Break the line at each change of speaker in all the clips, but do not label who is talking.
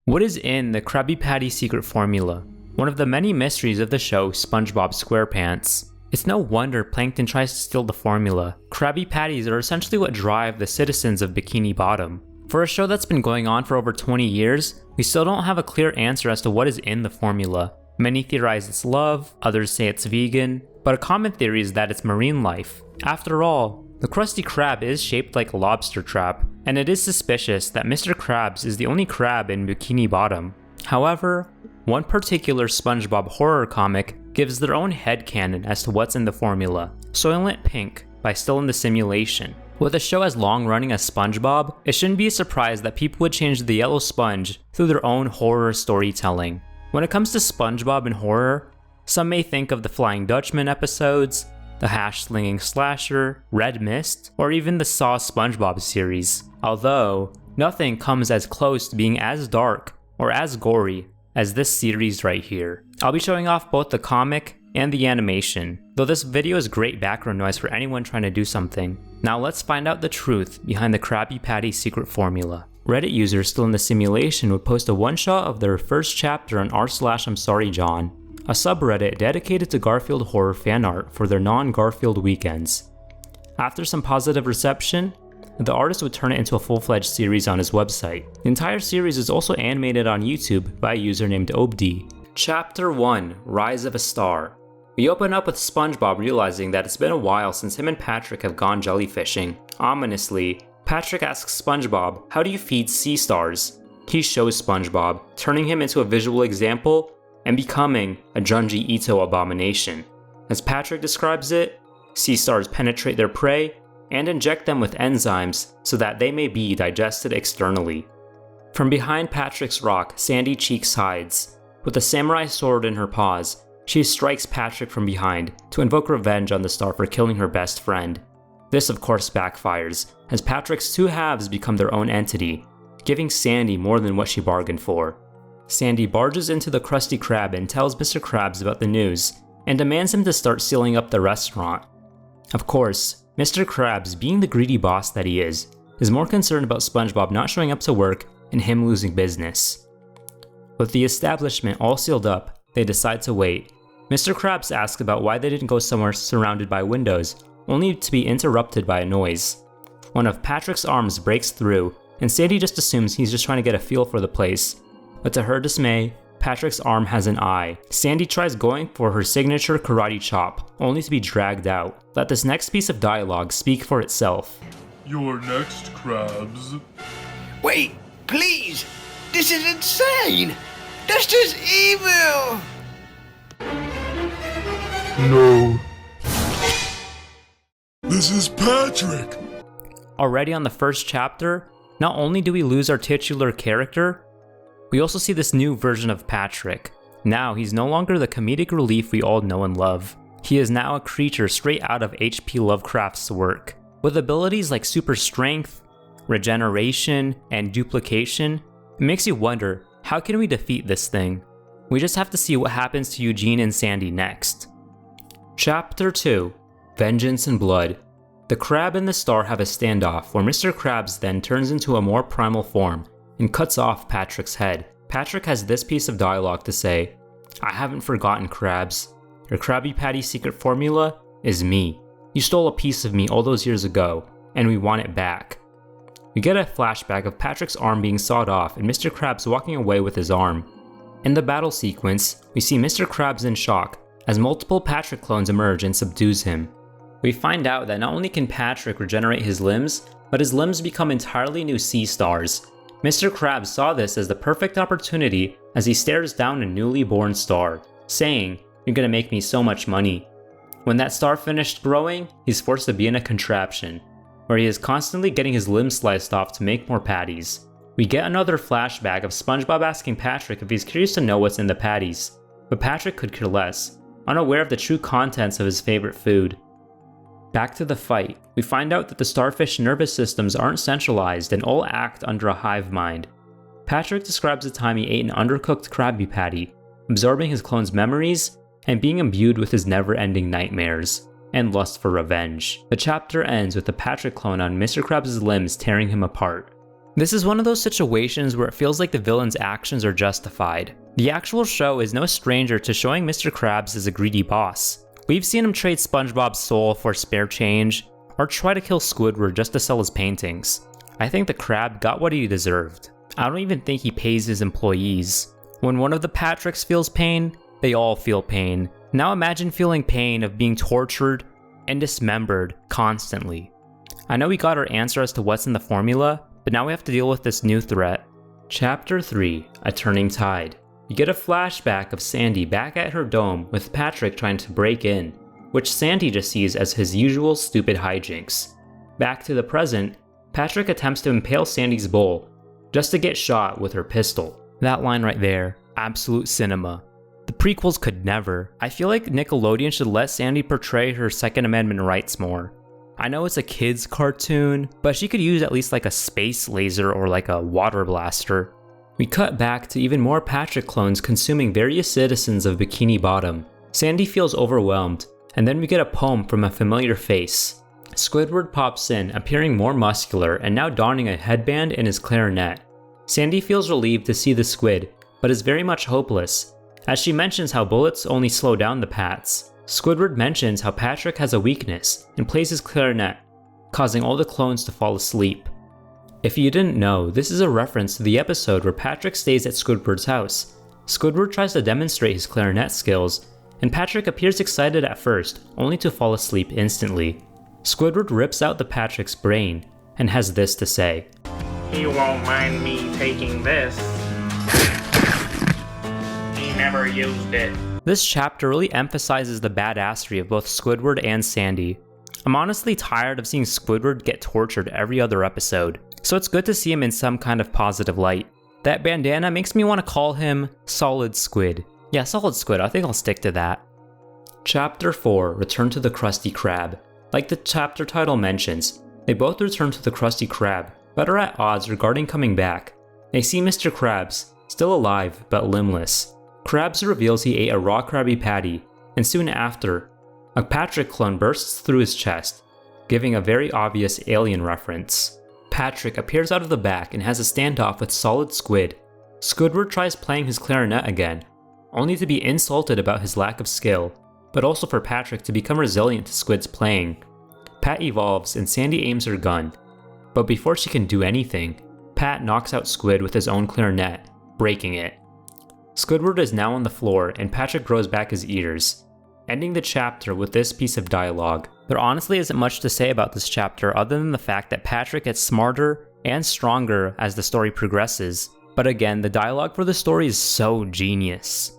What is in the Krabby Patty secret formula? One of the many mysteries of the show SpongeBob SquarePants. It's no wonder Plankton tries to steal the formula. Krabby Patties are essentially what drive the citizens of Bikini Bottom. For a show that's been going on for over 20 years, we still don't have a clear answer as to what is in the formula. Many theorize it's love, others say it's vegan, but a common theory is that it's marine life. After all, the Krusty Krab is shaped like a lobster trap, and it is suspicious that Mr. Krabs is the only crab in Bikini Bottom. However, one particular SpongeBob horror comic gives their own headcanon as to what's in the formula, Soylent Pink by Stillinthesimulation. With a show as long-running as SpongeBob, it shouldn't be a surprise that people would change the yellow sponge through their own horror storytelling. When it comes to SpongeBob and horror, some may think of the Flying Dutchman episodes, the hash-slinging slasher, Red Mist, or even the Saw SpongeBob series. Although, nothing comes as close to being as dark or as gory as this series right here. I'll be showing off both the comic and the animation, though this video is great background noise for anyone trying to do something. Now let's find out the truth behind the Krabby Patty secret formula. Reddit user Stillinthesimulation would post a one-shot of their first chapter on r/I'mSorryJohn, a subreddit dedicated to Garfield horror fan art for their non-Garfield weekends. After some positive reception, the artist would turn it into a full-fledged series on his website. The entire series is also animated on YouTube by a user named Obdi. Chapter 1: Rise of a Star. We open up with SpongeBob realizing that it's been a while since him and Patrick have gone jellyfishing. Ominously, Patrick asks SpongeBob, "How do you feed sea stars?" He shows SpongeBob, turning him into a visual example and becoming a Junji Ito abomination. As Patrick describes it, sea stars penetrate their prey and inject them with enzymes so that they may be digested externally. From behind Patrick's rock, Sandy Cheeks hides. With a samurai sword in her paws, she strikes Patrick from behind to invoke revenge on the star for killing her best friend. This of course backfires, as Patrick's two halves become their own entity, giving Sandy more than what she bargained for. Sandy barges into the Krusty Krab and tells Mr. Krabs about the news, and demands him to start sealing up the restaurant. Of course, Mr. Krabs, being the greedy boss that he is more concerned about SpongeBob not showing up to work and him losing business. With the establishment all sealed up, they decide to wait. Mr. Krabs asks about why they didn't go somewhere surrounded by windows, only to be interrupted by a noise. One of Patrick's arms breaks through, and Sandy just assumes he's just trying to get a feel for the place. But to her dismay, Patrick's arm has an eye. Sandy tries going for her signature karate chop, only to be dragged out. Let this next piece of dialogue speak for itself.
"You're next, Krabs."
Wait, please! This is insane! That's just evil!
No. This is Patrick!
Already on the first chapter, not only do we lose our titular character, we also see this new version of Patrick. Now he's no longer the comedic relief we all know and love. He is now a creature straight out of H.P. Lovecraft's work. With abilities like super strength, regeneration, and duplication, it makes you wonder, how can we defeat this thing? We just have to see what happens to Eugene and Sandy next. Chapter 2: Vengeance and Blood. The Crab and the Star have a standoff where Mr. Krabs then turns into a more primal form and cuts off Patrick's head. Patrick has this piece of dialogue to say, "I haven't forgotten, Krabs. Your Krabby Patty secret formula is me. You stole a piece of me all those years ago, and we want it back." We get a flashback of Patrick's arm being sawed off and Mr. Krabs walking away with his arm. In the battle sequence, we see Mr. Krabs in shock as multiple Patrick clones emerge and subdues him. We find out that not only can Patrick regenerate his limbs, but his limbs become entirely new sea stars. Mr. Krabs saw this as the perfect opportunity as he stares down a newly born star, saying, "You're gonna make me so much money." When that star finished growing, he's forced to be in a contraption, where he is constantly getting his limbs sliced off to make more patties. We get another flashback of SpongeBob asking Patrick if he's curious to know what's in the patties, but Patrick could care less, unaware of the true contents of his favorite food. Back to the fight, we find out that the starfish nervous systems aren't centralized and all act under a hive mind. Patrick describes the time he ate an undercooked Krabby Patty, absorbing his clone's memories and being imbued with his never-ending nightmares and lust for revenge. The chapter ends with the Patrick clone on Mr. Krabs' limbs tearing him apart. This is one of those situations where it feels like the villain's actions are justified. The actual show is no stranger to showing Mr. Krabs as a greedy boss. We've seen him trade SpongeBob's soul for spare change, or try to kill Squidward just to sell his paintings. I think the crab got what he deserved. I don't even think he pays his employees. When one of the Patricks feels pain, they all feel pain. Now imagine feeling pain of being tortured and dismembered constantly. I know we got our answer as to what's in the formula, but now we have to deal with this new threat. Chapter 3, A Turning Tide. You get a flashback of Sandy back at her dome with Patrick trying to break in, which Sandy just sees as his usual stupid hijinks. Back to the present, Patrick attempts to impale Sandy's bowl, just to get shot with her pistol. That line right there, absolute cinema. The prequels could never. I feel like Nickelodeon should let Sandy portray her Second Amendment rights more. I know it's a kid's cartoon, but she could use at least like a space laser or like a water blaster. We cut back to even more Patrick clones consuming various citizens of Bikini Bottom. Sandy feels overwhelmed, and then we get a poem from a familiar face. Squidward pops in, appearing more muscular and now donning a headband and his clarinet. Sandy feels relieved to see the squid, but is very much hopeless, as she mentions how bullets only slow down the Pats. Squidward mentions how Patrick has a weakness and plays his clarinet, causing all the clones to fall asleep. If you didn't know, this is a reference to the episode where Patrick stays at Squidward's house. Squidward tries to demonstrate his clarinet skills, and Patrick appears excited at first, only to fall asleep instantly. Squidward rips out the Patrick's brain, and has this to say.
"He won't mind me taking this. He never used it."
This chapter really emphasizes the badassery of both Squidward and Sandy. I'm honestly tired of seeing Squidward get tortured every other episode, so it's good to see him in some kind of positive light. That bandana makes me want to call him Solid Squid. Yeah, Solid Squid, I think I'll stick to that. Chapter 4, Return to the Krusty Krab. Like the chapter title mentions, they both return to the Krusty Krab, but are at odds regarding coming back. They see Mr. Krabs, still alive but limbless. Krabs reveals he ate a raw Krabby Patty, and soon after, a Patrick clone bursts through his chest, giving a very obvious alien reference. Patrick appears out of the back and has a standoff with Solid Squid. Squidward tries playing his clarinet again, only to be insulted about his lack of skill, but also for Patrick to become resilient to Squid's playing. Pat evolves and Sandy aims her gun, but before she can do anything, Pat knocks out Squid with his own clarinet, breaking it. Squidward is now on the floor and Patrick grows back his ears, ending the chapter with this piece of dialogue. There honestly isn't much to say about this chapter other than the fact that Patrick gets smarter and stronger as the story progresses, but again, the dialogue for the story is so genius.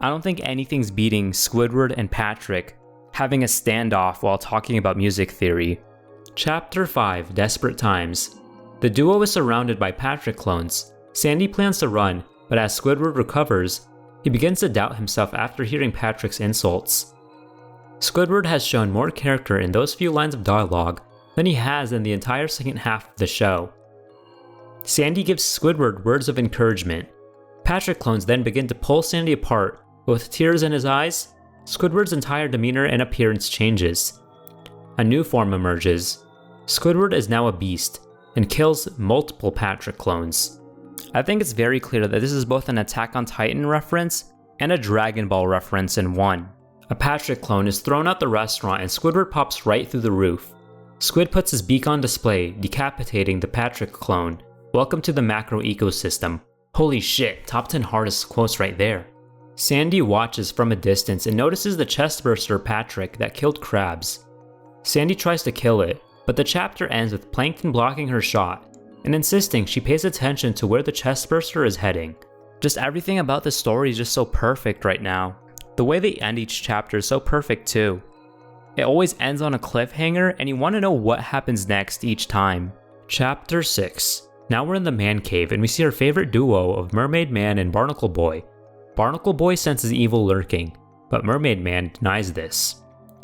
I don't think anything's beating Squidward and Patrick having a standoff while talking about music theory. Chapter 5, Desperate Times. The duo is surrounded by Patrick clones. Sandy plans to run, but as Squidward recovers, he begins to doubt himself after hearing Patrick's insults. Squidward has shown more character in those few lines of dialogue than he has in the entire second half of the show. Sandy gives Squidward words of encouragement. Patrick clones then begin to pull Sandy apart, but with tears in his eyes, Squidward's entire demeanor and appearance changes. A new form emerges. Squidward is now a beast, and kills multiple Patrick clones. I think it's very clear that this is both an Attack on Titan reference and a Dragon Ball reference in one. A Patrick clone is thrown out the restaurant and Squidward pops right through the roof. Squid puts his beak on display, decapitating the Patrick clone. Welcome to the macro ecosystem. Holy shit, top 10 hardest quotes right there. Sandy watches from a distance and notices the chestburster Patrick that killed Krabs. Sandy tries to kill it, but the chapter ends with Plankton blocking her shot and insisting she pays attention to where the chestburster is heading. Just everything about this story is just so perfect right now. The way they end each chapter is so perfect too. It always ends on a cliffhanger and you want to know what happens next each time. Chapter 6. Now we're in the man cave and we see our favorite duo of Mermaid Man and Barnacle Boy. Barnacle Boy senses evil lurking, but Mermaid Man denies this.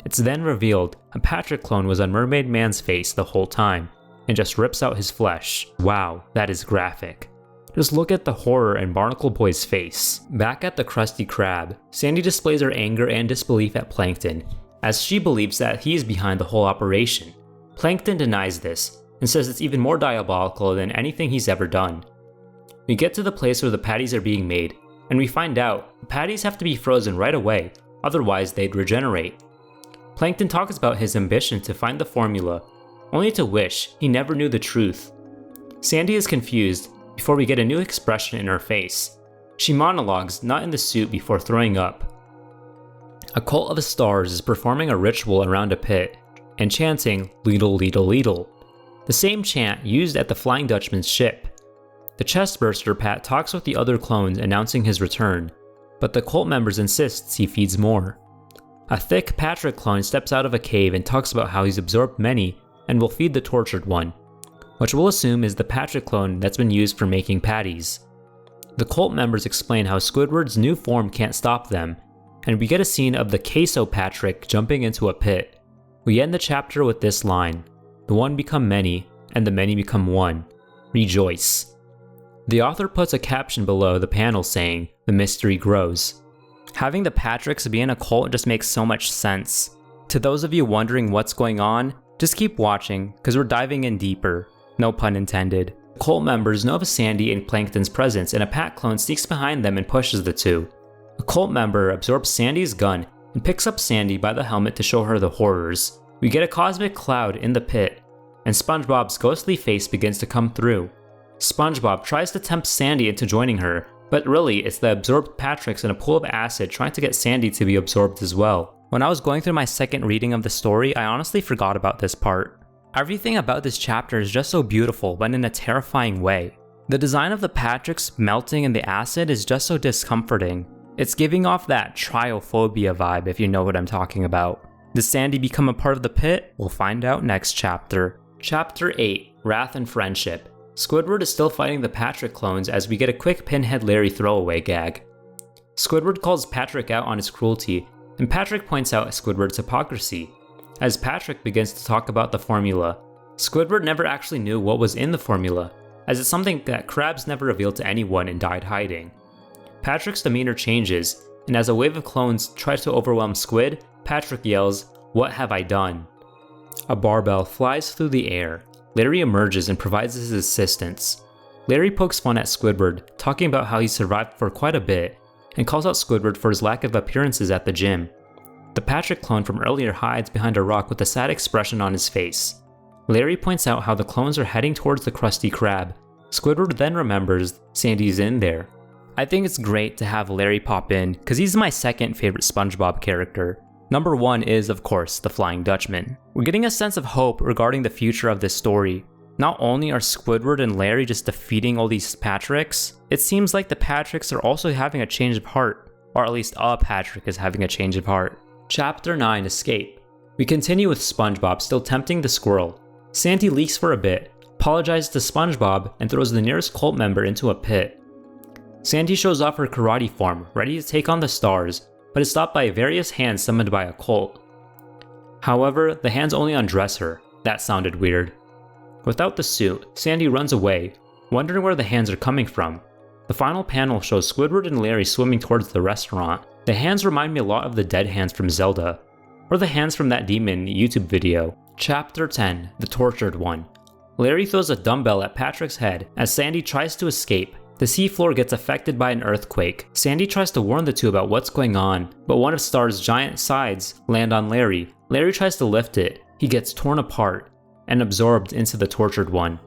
It's then revealed a Patrick clone was on Mermaid Man's face the whole time, and just rips out his flesh. Wow, that is graphic. Just look at the horror in Barnacle Boy's face. Back at the Krusty Krab, Sandy displays her anger and disbelief at Plankton, as she believes that he is behind the whole operation. Plankton denies this, and says it's even more diabolical than anything he's ever done. We get to the place where the patties are being made, and we find out the patties have to be frozen right away, otherwise they'd regenerate. Plankton talks about his ambition to find the formula, only to wish he never knew the truth. Sandy is confused before we get a new expression in her face. She monologues, not in the suit, before throwing up. A cult of the stars is performing a ritual around a pit and chanting "Leedle, Leedle, Leedle," the same chant used at the Flying Dutchman's ship. The chestburster Pat talks with the other clones announcing his return, but the cult members insists he feeds more. A thick Patrick clone steps out of a cave and talks about how he's absorbed many and will feed the tortured one, which we'll assume is the Patrick clone that's been used for making patties. The cult members explain how Squidward's new form can't stop them, and we get a scene of the Queso Patrick jumping into a pit. We end the chapter with this line: "The one become many, and the many become one. Rejoice." The author puts a caption below the panel saying, "The mystery grows." Having the Patricks be in a cult just makes so much sense. To those of you wondering what's going on, just keep watching, because we're diving in deeper. No pun intended. Cult members know of Sandy and Plankton's presence, and a Pat clone sneaks behind them and pushes the two. A cult member absorbs Sandy's gun and picks up Sandy by the helmet to show her the horrors. We get a cosmic cloud in the pit, and SpongeBob's ghostly face begins to come through. SpongeBob tries to tempt Sandy into joining her, but really it's the absorbed Patricks in a pool of acid trying to get Sandy to be absorbed as well. When I was going through my second reading of the story, I honestly forgot about this part. Everything about this chapter is just so beautiful, but in a terrifying way. The design of the Patricks melting in the acid is just so discomforting. It's giving off that triophobia vibe, if you know what I'm talking about. Does Sandy become a part of the pit? We'll find out next chapter. Chapter 8, Wrath and Friendship. Squidward is still fighting the Patrick clones as we get a quick Pinhead Larry throwaway gag. Squidward calls Patrick out on his cruelty, and Patrick points out Squidward's hypocrisy. As Patrick begins to talk about the formula, Squidward never actually knew what was in the formula, as it's something that Krabs never revealed to anyone and died hiding. Patrick's demeanor changes, and as a wave of clones tries to overwhelm Squid, Patrick yells, "What have I done?" A barbell flies through the air. Larry emerges and provides his assistance. Larry pokes fun at Squidward, talking about how he survived for quite a bit, and calls out Squidward for his lack of appearances at the gym. The Patrick clone from earlier hides behind a rock with a sad expression on his face. Larry points out how the clones are heading towards the Krusty Krab. Squidward then remembers Sandy's in there. I think it's great to have Larry pop in, because he's my second favorite SpongeBob character. Number 1 is, of course, the Flying Dutchman. We're getting a sense of hope regarding the future of this story. Not only are Squidward and Larry just defeating all these Patricks, it seems like the Patricks are also having a change of heart. Or at least a Patrick is having a change of heart. Chapter 9, Escape. We continue with SpongeBob still tempting the squirrel. Sandy leaks for a bit, apologizes to SpongeBob, and throws the nearest cult member into a pit. Sandy shows off her karate form, ready to take on the stars, but is stopped by various hands summoned by a cult. However, the hands only undress her. That sounded weird. Without the suit, Sandy runs away, wondering where the hands are coming from. The final panel shows Squidward and Larry swimming towards the restaurant. The hands remind me a lot of the dead hands from Zelda, or the hands from that demon YouTube video. Chapter 10, The Tortured One. Larry throws a dumbbell at Patrick's head as Sandy tries to escape. The seafloor gets affected by an earthquake. Sandy tries to warn the two about what's going on, but one of Star's giant sides land on Larry. Larry tries to lift it. He gets torn apart and absorbed into the Tortured One.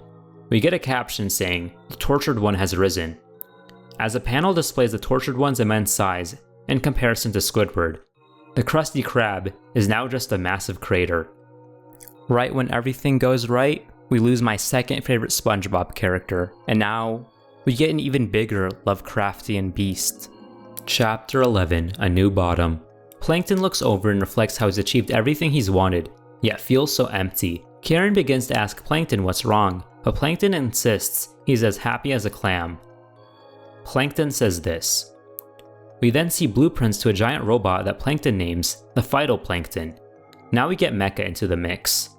We get a caption saying, "The Tortured One has risen." As a panel displays the Tortured One's immense size in comparison to Squidward, the Krusty Krab is now just a massive crater. Right when everything goes right, we lose my second favorite SpongeBob character, and now we get an even bigger Lovecraftian beast. Chapter 11, A New Bottom. Plankton looks over and reflects how he's achieved everything he's wanted, yet feels so empty. Karen begins to ask Plankton what's wrong, but Plankton insists he's as happy as a clam. Plankton says this. We then see blueprints to a giant robot that Plankton names the Phytoplankton. Now we get Mecha into the mix.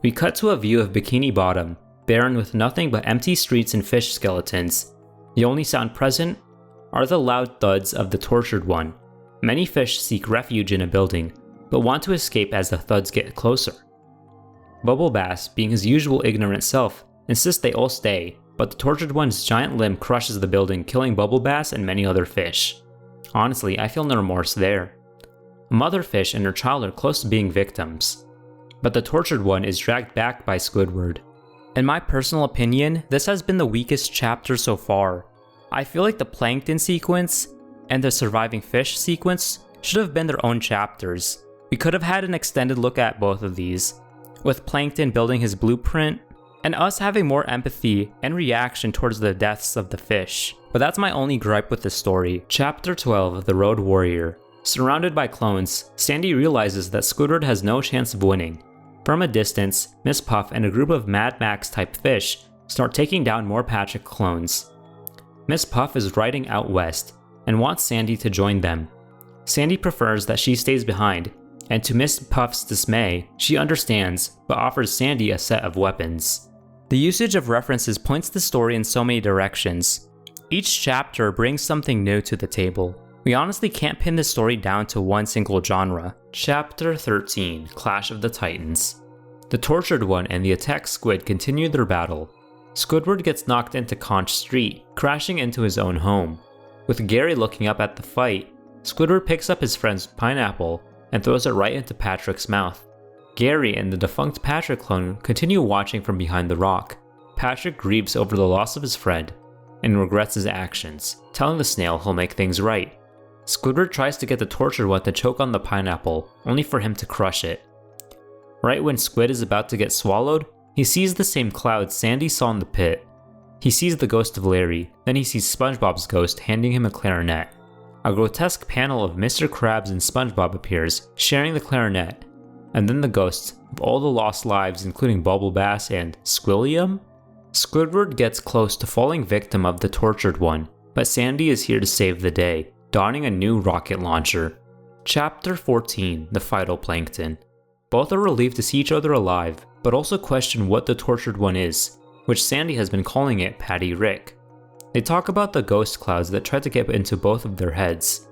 We cut to a view of Bikini Bottom, barren with nothing but empty streets and fish skeletons. The only sound present are the loud thuds of the Tortured One. Many fish seek refuge in a building, but want to escape as the thuds get closer. Bubble Bass, being his usual ignorant self, insists they all stay, but the tortured one's giant limb crushes the building, killing Bubble Bass and many other fish. Honestly, I feel no remorse there. A mother fish and her child are close to being victims, but the tortured one is dragged back by Squidward. In my personal opinion, this has been the weakest chapter so far. I feel like the plankton sequence and the surviving fish sequence should have been their own chapters. We could have had an extended look at both of these, with Plankton building his blueprint, and us having more empathy and reaction towards the deaths of the fish. But that's my only gripe with this story. Chapter 12, The Road Warrior. Surrounded by clones, Sandy realizes that Squidward has no chance of winning. From a distance, Miss Puff and a group of Mad Max type fish start taking down more Patrick clones. Miss Puff is riding out west and wants Sandy to join them. Sandy prefers that she stays behind, and to Miss Puff's dismay, she understands but offers Sandy a set of weapons. The usage of references points the story in so many directions. Each chapter brings something new to the table. We honestly can't pin this story down to one single genre. Chapter 13, Clash of the Titans. The Tortured One and the attacked squid continue their battle. Squidward gets knocked into Conch Street, crashing into his own home. With Gary looking up at the fight, Squidward picks up his friend's pineapple and throws it right into Patrick's mouth. Gary and the defunct Patrick clone continue watching from behind the rock. Patrick grieves over the loss of his friend and regrets his actions, telling the snail he'll make things right. Squidward tries to get the tortured one to choke on the pineapple, only for him to crush it. Right when Squid is about to get swallowed, he sees the same cloud Sandy saw in the pit. He sees the ghost of Larry, then he sees SpongeBob's ghost handing him a clarinet. A grotesque panel of Mr. Krabs and SpongeBob appears, sharing the clarinet, and then the ghosts of all the lost lives including Bubble Bass and Squilliam? Squidward gets close to falling victim of the tortured one, but Sandy is here to save the day, donning a new rocket launcher. Chapter 14, The Phytoplankton. Both are relieved to see each other alive, but also question what the tortured one is, which Sandy has been calling it Patty Rick. They talk about the ghost clouds that try to get into both of their heads.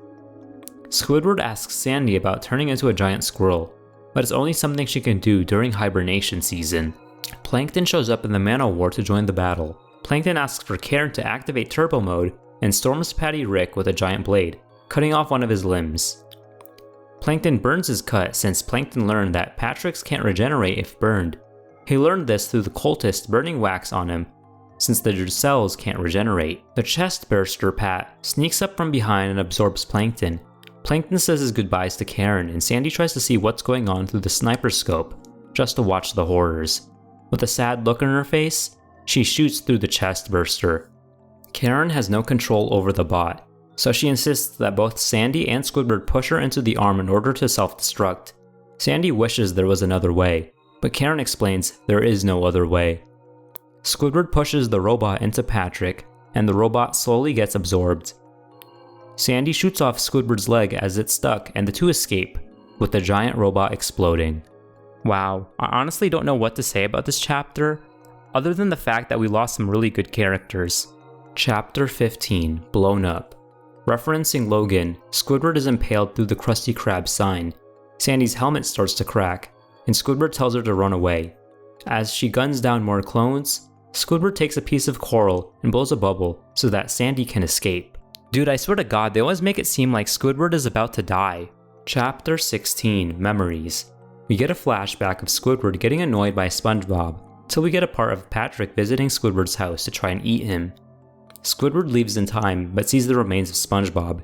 Squidward asks Sandy about turning into a giant squirrel, but it's only something she can do during hibernation season. Plankton shows up in the Man-O-War to join the battle. Plankton asks for Karen to activate turbo mode and storms Patty Rick with a giant blade, cutting off one of his limbs. Plankton burns his cut since Plankton learned that Patrick's can't regenerate if burned. He learned this through the cultist burning wax on him, since the cells can't regenerate. The chest burster Pat sneaks up from behind and absorbs Plankton. Plankton says his goodbyes to Karen, and Sandy tries to see what's going on through the sniper scope, just to watch the horrors. With a sad look on her face, she shoots through the chest burster. Karen has no control over the bot, so she insists that both Sandy and Squidward push her into the arm in order to self-destruct. Sandy wishes there was another way, but Karen explains there is no other way. Squidward pushes the robot into Patrick, and the robot slowly gets absorbed. Sandy shoots off Squidward's leg as it's stuck, and the two escape, with the giant robot exploding. Wow, I honestly don't know what to say about this chapter, other than the fact that we lost some really good characters. Chapter 15, Blown Up. Referencing Logan, Squidward is impaled through the Krusty Krab sign. Sandy's helmet starts to crack, and Squidward tells her to run away. As she guns down more clones, Squidward takes a piece of coral and blows a bubble so that Sandy can escape. Dude, I swear to God, they always make it seem like Squidward is about to die. Chapter 16, Memories. We get a flashback of Squidward getting annoyed by SpongeBob, till we get a part of Patrick visiting Squidward's house to try and eat him. Squidward leaves in time but sees the remains of SpongeBob.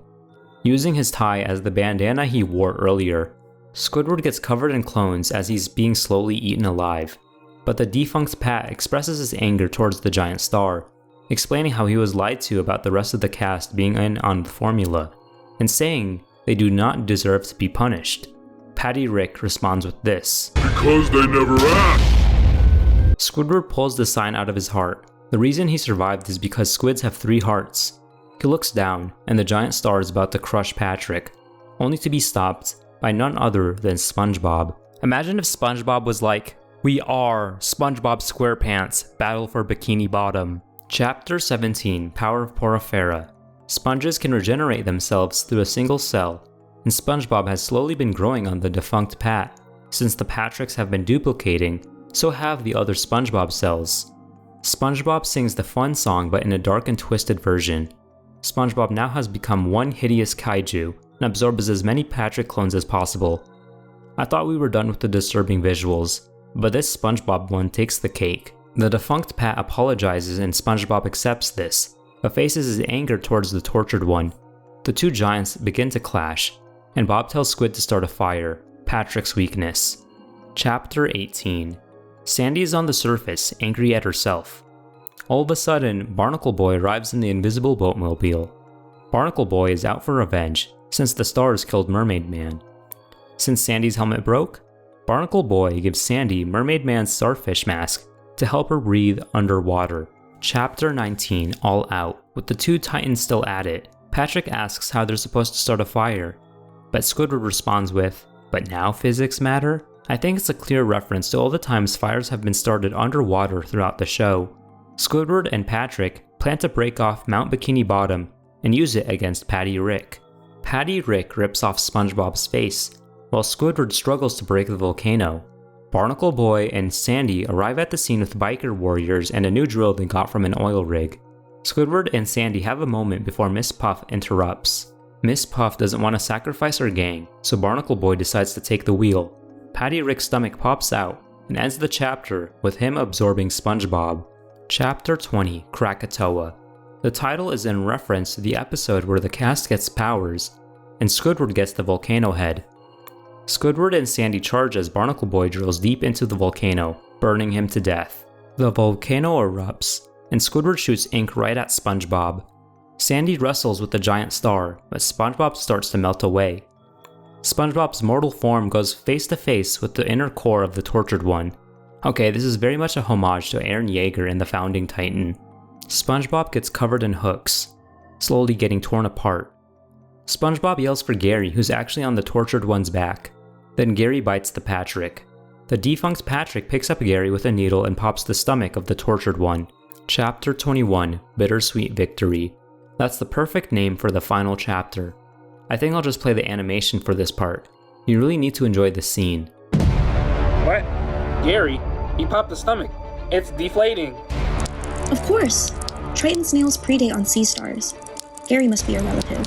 Using his tie as the bandana he wore earlier, Squidward gets covered in clones as he's being slowly eaten alive. But the defunct Pat expresses his anger towards the giant star, explaining how he was lied to about the rest of the cast being in on the formula, and saying they do not deserve to be punished. Patty Rick responds with this:
Because they never asked!
Squidward pulls the sign out of his heart. The reason he survived is because squids have 3 hearts. He looks down, and the giant star is about to crush Patrick, only to be stopped by none other than SpongeBob. Imagine if SpongeBob was like, "We are SpongeBob SquarePants, battle for Bikini Bottom." Chapter 17, Power of Porifera. Sponges can regenerate themselves through a single cell, and SpongeBob has slowly been growing on the defunct Pat. Since the Patricks have been duplicating, So have the other Spongebob cells. Spongebob sings the fun song but in a dark and twisted version. Spongebob now has become one hideous kaiju and absorbs as many Patrick clones as possible. I thought we were done with the disturbing visuals, but this Spongebob one takes the cake. The defunct Pat apologizes and Spongebob accepts this, but faces his anger towards the tortured one. The two giants begin to clash, and Bob tells Squid to start a fire, Patrick's weakness. Chapter 18. Sandy is on the surface, angry at herself. All of a sudden, Barnacle Boy arrives in the invisible boatmobile. Barnacle Boy is out for revenge, since the stars killed Mermaid Man. Since Sandy's helmet broke, Barnacle Boy gives Sandy Mermaid Man's starfish mask to help her breathe underwater. Chapter 19, All Out. With the two titans still at it, Patrick asks how they're supposed to start a fire, but Squidward responds with, "But now physics matter?" I think it's a clear reference to all the times fires have been started underwater throughout the show. Squidward and Patrick plan to break off Mount Bikini Bottom and use it against Patty Rick. Patty Rick rips off SpongeBob's face, while Squidward struggles to break the volcano. Barnacle Boy and Sandy arrive at the scene with biker warriors and a new drill they got from an oil rig. Squidward and Sandy have a moment before Miss Puff interrupts. Miss Puff doesn't want to sacrifice her gang, so Barnacle Boy decides to take the wheel. Patty Rick's stomach pops out and ends the chapter with him absorbing SpongeBob. Chapter 20, Krakatoa. The title is in reference to the episode where the cast gets powers, and Squidward gets the volcano head. Squidward and Sandy charge as Barnacle Boy drills deep into the volcano, burning him to death. The volcano erupts, and Squidward shoots ink right at SpongeBob. Sandy wrestles with the giant star, but SpongeBob starts to melt away. SpongeBob's mortal form goes face to face with the inner core of the tortured one. Okay, this is very much a homage to Eren Yeager in The Founding Titan. SpongeBob gets covered in hooks, slowly getting torn apart. SpongeBob yells for Gary, who's actually on the tortured one's back. Then Gary bites the Patrick. The defunct Patrick picks up Gary with a needle and pops the stomach of the tortured one. Chapter 21, Bittersweet Victory. That's the perfect name for the final chapter. I think I'll just play the animation for this part. You really need to enjoy this scene.
What? Gary? He popped the stomach. It's deflating.
Of course. Triton snails predate on sea stars. Gary must be your relative.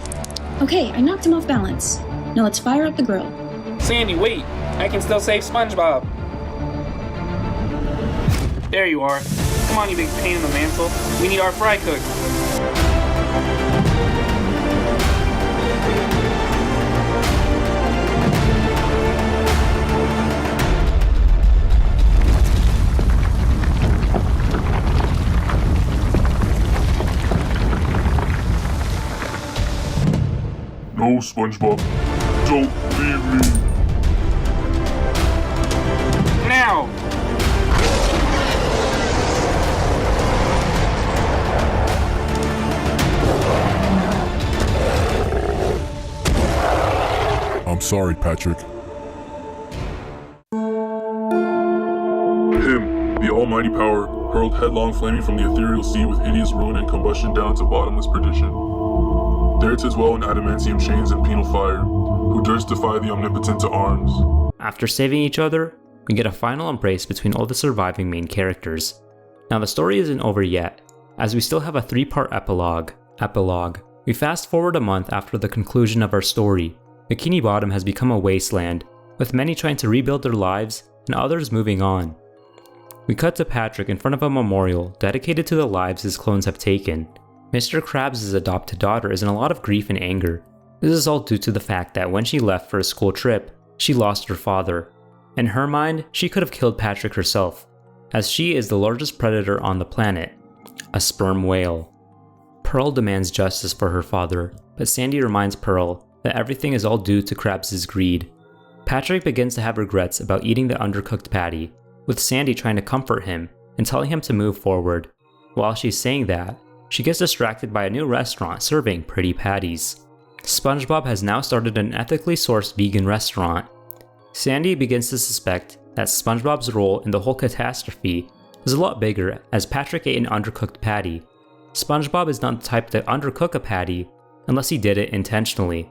Okay, I knocked him off balance. Now let's fire up the grill.
Sandy, wait! I can still save SpongeBob. There you are. Come on, you big pain in the mantle. We need our fry cook.
No, SpongeBob. Don't leave me.
Now!
I'm sorry, Patrick. Him, the almighty power, hurled headlong flaming from the ethereal sea with hideous ruin and combustion down to bottomless perdition. There 'tis well in adamantium chains and penal fire, who durst defy the omnipotent to arms.
After saving each other, we get a final embrace between all the surviving main characters. Now the story isn't over yet, as we still have a 3-part epilogue. We fast forward a month after the conclusion of our story. Bikini Bottom has become a wasteland, with many trying to rebuild their lives and others moving on. We cut to Patrick in front of a memorial dedicated to the lives his clones have taken. Mr. Krabs' adopted daughter is in a lot of grief and anger. This is all due to the fact that when she left for a school trip, she lost her father. In her mind, she could have killed Patrick herself, as she is the largest predator on the planet, a sperm whale. Pearl demands justice for her father, but Sandy reminds Pearl that everything is all due to Krabs' greed. Patrick begins to have regrets about eating the undercooked patty, with Sandy trying to comfort him and telling him to move forward. While she's saying that, she gets distracted by a new restaurant serving pretty patties. SpongeBob has now started an ethically sourced vegan restaurant. Sandy begins to suspect that SpongeBob's role in the whole catastrophe is a lot bigger, as Patrick ate an undercooked patty. SpongeBob is not the type to undercook a patty unless he did it intentionally.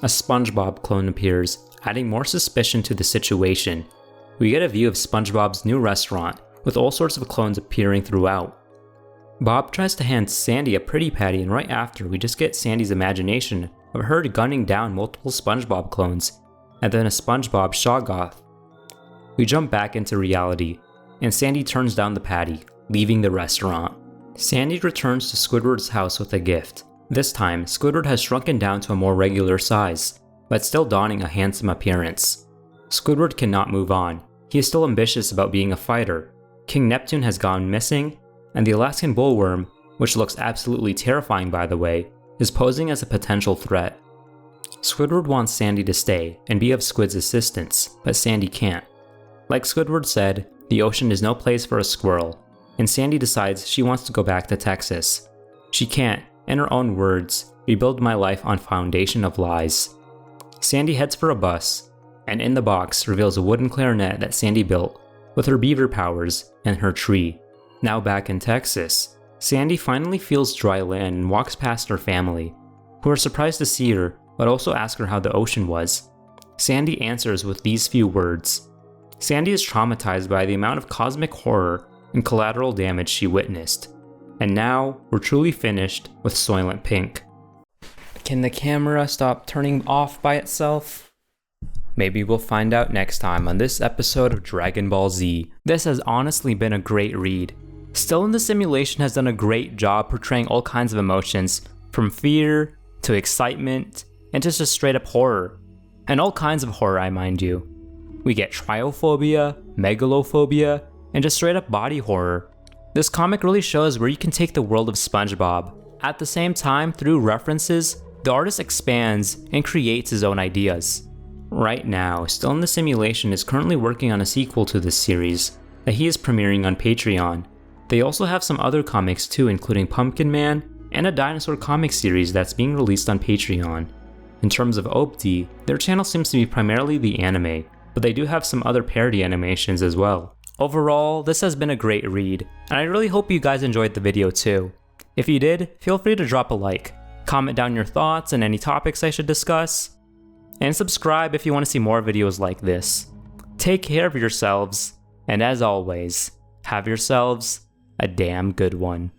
A SpongeBob clone appears, adding more suspicion to the situation. we get a view of SpongeBob's new restaurant, with all sorts of clones appearing throughout. Bob tries to hand Sandy a pretty patty, and right after, we just get Sandy's imagination of her gunning down multiple SpongeBob clones, and then a SpongeBob Shoggoth. We jump back into reality, and Sandy turns down the patty, leaving the restaurant. Sandy returns to Squidward's house with a gift. This time, Squidward has shrunken down to a more regular size, but still donning a handsome appearance. Squidward cannot move on. He is still ambitious about being a fighter. King Neptune has gone missing, and the Alaskan bullworm, which looks absolutely terrifying by the way, is posing as a potential threat. Squidward wants Sandy to stay and be of Squid's assistance, but Sandy can't. Like Squidward said, the ocean is no place for a squirrel, and Sandy decides she wants to go back to Texas. She can't, in her own words, rebuild my life on foundation of lies. Sandy heads for a bus, and in the box reveals a wooden clarinet that Sandy built with her beaver powers and her tree. Now back in Texas, Sandy finally feels dry land and walks past her family, who are surprised to see her but also ask her how the ocean was. Sandy answers with these few words. Sandy is traumatized by the amount of cosmic horror and collateral damage she witnessed. And now, we're truly finished with Soylent Pink. Can the camera stop turning off by itself? Maybe we'll find out next time on this episode of Dragon Ball Z. This has honestly been a great read. Still in the Simulation has done a great job portraying all kinds of emotions, from fear to excitement and just a straight up horror. And all kinds of horror, I mind you. We get triophobia, megalophobia, and just straight up body horror. This comic really shows where you can take the world of SpongeBob. At the same time, through references, the artist expands and creates his own ideas. Right now, Still in the Simulation is currently working on a sequel to this series that he is premiering on Patreon. They also have some other comics too, including Pumpkin Man and a dinosaur comic series that's being released on Patreon. In terms of Obdi, their channel seems to be primarily the anime, but they do have some other parody animations as well. Overall, this has been a great read, and I really hope you guys enjoyed the video too. If you did, feel free to drop a like, comment down your thoughts and any topics I should discuss, and subscribe if you want to see more videos like this. Take care of yourselves, and as always, have yourselves a damn good one.